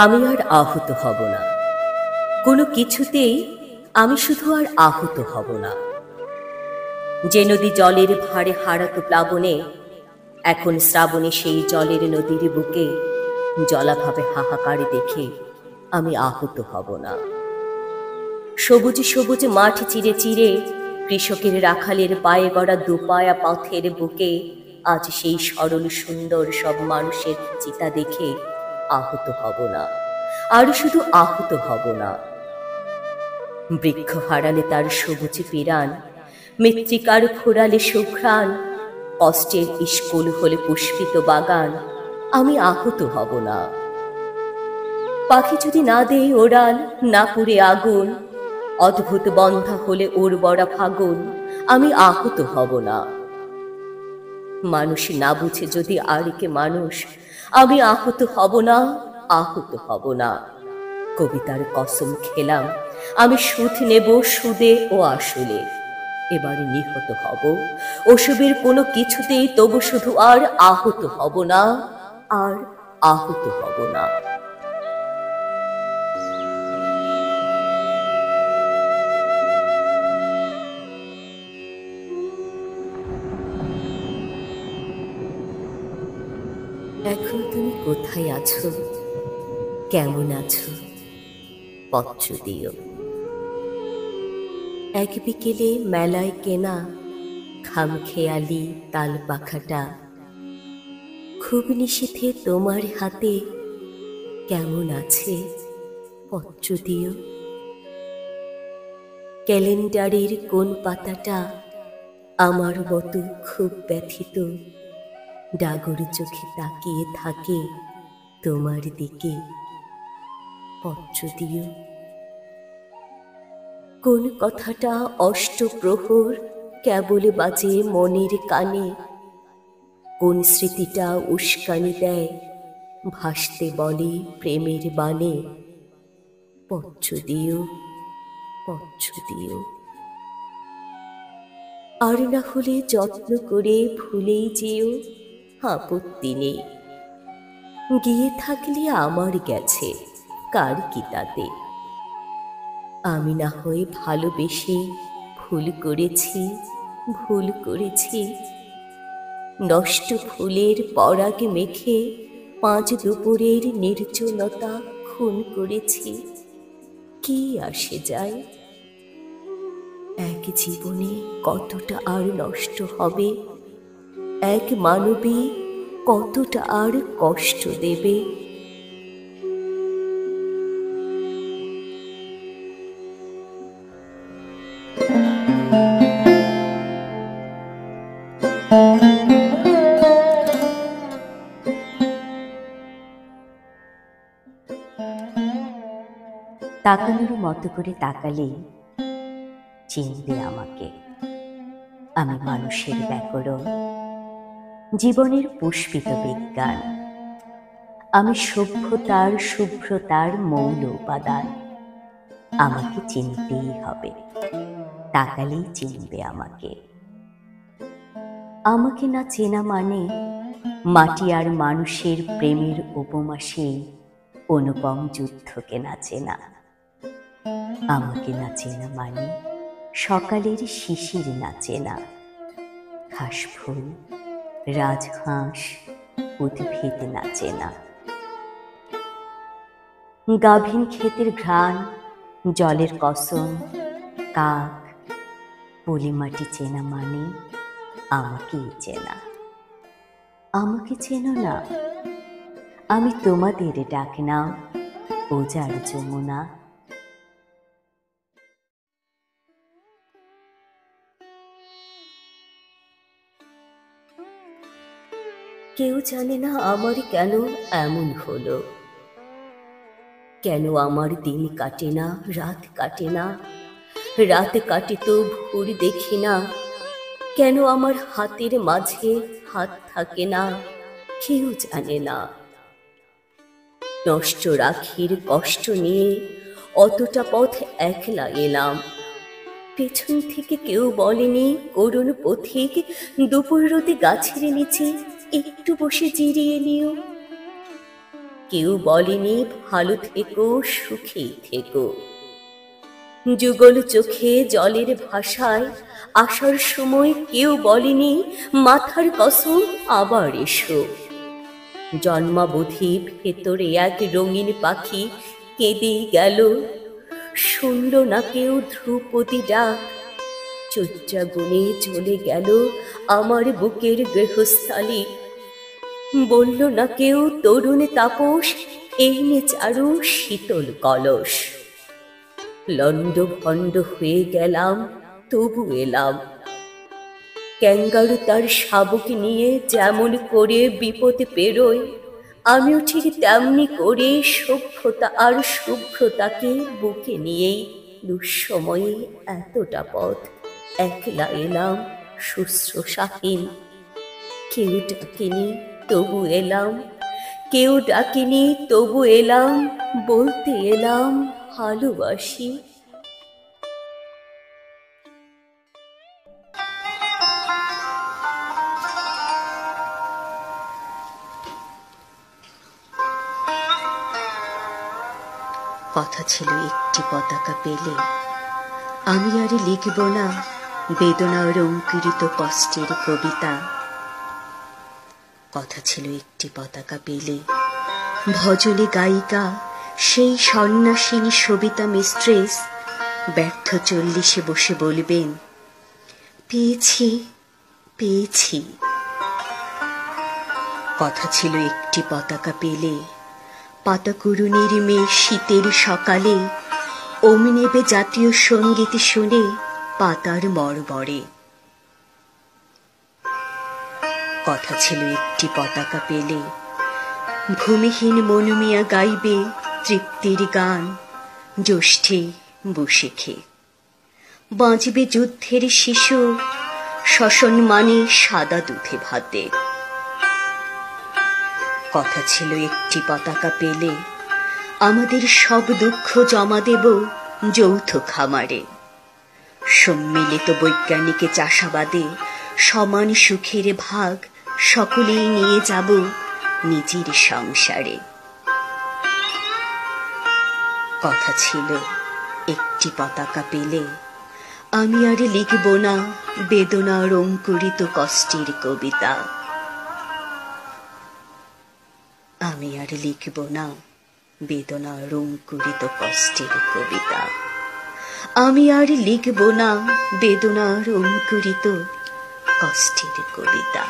আমি আর আহত হব না, কোনো কিছুতেই আমি শুধু আর আহত হব না। যে নদী জলের ভারে হারাতো প্লাবনে, এখন শ্রাবণে সেই জলের নদীর বুকে জলাভাবে হাহাকারে দেখে আমি আহত হব না। সবুজ সবুজ মাঠ চিরে চিরে কৃষকের রাখালের পায়ে গড়া দুপায়া পথের বুকে আজ সেই সরল সুন্দর সব মানুষের চিতা দেখে আহত হব না, আর শুধু আহত হব না। বৃক্ষ হারালে তার সবুজ পিরান, মৃত্তিকার ফোরালে সুঘ্রাণ, কষ্টের ইস্কুল হলে পুষ্পিত বাগান, আমি আহত হব না। পাখি যদি না দেয় ওড়াল, না পুড়ে আগুন, অদ্ভুত বন্ধা হলে ওর বড়া ফাগুন, আমি আহত হব না। মানুষ না বুঝে যদি আরেকে মানুষ, আমি আহত হব না, আহত হব না। কবিতার কসম খেলাম আমি সুদ নেব সুদে ও আসলে, এবারে নিহত হব ওসবের কোনো কিছুতেই, তবু শুধু আর আহত হব না, আর আহত হব না। এখন তুমি কোথায় আছো, কেমন আছো, পত্র দিও। এক বিকেলে মেলায় কেনা খামখেয়ালি তাল পাখাটা খুব নিষেধে তোমার হাতে, কেমন আছে, পত্র দিও। ক্যালেন্ডারের কোন পাতাটা আমার মতো খুব ব্যথিত, ডাগর চোখে তাকিয়ে থাকে তোমার দিকে, পত্র দিও। কোন কথাটা অষ্টপ্রহর কেবল বাজে মনের কানে, কোন স্মৃতিটা উস্কানি দেয় ভাসতে বলে প্রেমের বাণে, পত্র দিও, পত্র দিও। আর না হলে যত্ন করে ভুলেই যেও, আপত্তি নেই। গিয়ে থাকলে আমার গেছে, কার কি তাতে। আমি না হয় ভালোবেসে ভুল করেছি, ভুল করেছি। নষ্ট ফুলের পরাগ মেখে পাঁচ দুপুরের নির্জনতা খুন করেছি, কি আসে যায়। এক জীবনে কতটা আর নষ্ট হবে, এক মানবী কতটা আর কষ্ট দেবে। তাকানোর মতো করে তাকালেই চিনবে আমাকে। আমি মানুষের ব্যাকরণ, জীবনের পুষ্পিত বিজ্ঞান। আমি সভ্যতার শুভ্রতার মৌল উপাদান। আমাকে চিনতেই হবে, তাকালেই চিনবে আমাকে। আমাকে না চেনা মানে মাটি আর মানুষের প্রেমের উপমা সেই অনুপম যুদ্ধকে না চেনা। আমাকে না চেনা মানে সকালের শিশির না চেনা, ঘাসফুল, রাজহাঁস, উদ্ভিদ না চেনা। গাভীন ক্ষেতের ঘ্রাণ, জলের কসম, কাক, পলিমাটি চেনা মানে আমাকেই চেনা। আমাকে চেনো না, আমি তোমাদের ডাক নাম ওজার যমুনা। কেউ জানে না আমার কেন এমন হলো, কেন আমার দিন কাটে না, রাত কাটে না, রাত কাটে তো ভোর দেখি না, কেন আমার হাতের মাঝে হাত থাকে না, কেউ জানে না। নষ্ট রাখির কষ্ট নিয়ে অতটা পথ একলা এলাম, পেছন থেকে কেউ বলেনি করুণ পথিক দুপুর রোদে গাছের নিচে একটু বসে জিরিয়ে নিও। কেউ বলেনি ভালো থেকো, সুখেই থেকো। যুগল চোখে জলের ভাষায় আসার সময় কেউ বলেনি মাথার কসম আবার এসো। জন্মাবধি ভেতরে এক রঙিন পাখি কেঁদেই গেল, শুনল না কেউ ধ্রুপদী ডাক। চৈত্রাগুনে চলে গেল আমার বুকের গৃহস্থালী, বলল না কেউ তরুণ তাপস এনে চারু শীতল কলস। লন্ড ভণ্ড হয়ে গেলাম, তবু এলাম। ক্যাঙ্গারু তার শাবক নিয়ে যেমন করে বিপদ পেরোয়, আমিও ঠিক তেমনি করে সভ্যতা আর শুভ্রতাকে বুকে নিয়েই দুঃসময়ে এতটা পথ একলা এলাম শুশ্রূষাহীন। কেউ ডাকেনি তবু এলাম, কেউ ডাকেনি তবু এলাম, বলতে এলাম ভালোবাসি। কথা ছিল একটি পতাকা পেলে আমি আর লিখব না বেদনার অঙ্কুরিত কষ্টের কবিতা। কথা ছিল একটি পতাকা পেলে ভজনে গায়িকা সেই সন্ন্যাসিনী সবিতা মিস্ট্রেস ব্যর্থ চল্লিশে বসে বলবেন পেয়েছি পেয়েছি। কথা ছিল একটি পতাকা পেলে পাতাকুরুনের মেয়ে শীতের সকালে অমনি নেবে জাতীয় সঙ্গীত শুনে পাতার মরমরে। কথা ছিল একটি পতাকা পেলে ভূমিহীন মনুমিয়া গাইবে তৃপ্তির গান জ্যৈষ্ঠে বসেখে। বাঁচবে যুদ্ধের শিশু শ্মশন মানে সাদা দুধে ভাতে। কথা ছিল একটি পতাকা পেলে আমাদের সব দুঃখ জমা দেব যৌথ খামারে। সম্মিলিত বৈজ্ঞানিক চাষাবাদে সমান সুখের ভাগ সকলেই নিয়ে যাব নিজের সংসারে। কথা ছিল একটি পতাকা পেলে আমি আর লিখব না বেদনার অঙ্কুরিত কষ্টের কবিতা। আমি আর লিখব না বেদনার অঙ্কুরিত কষ্টের কবিতা। আমি আর লিখব না বেদনার অঙ্কুরিত কষ্টের কবিতা।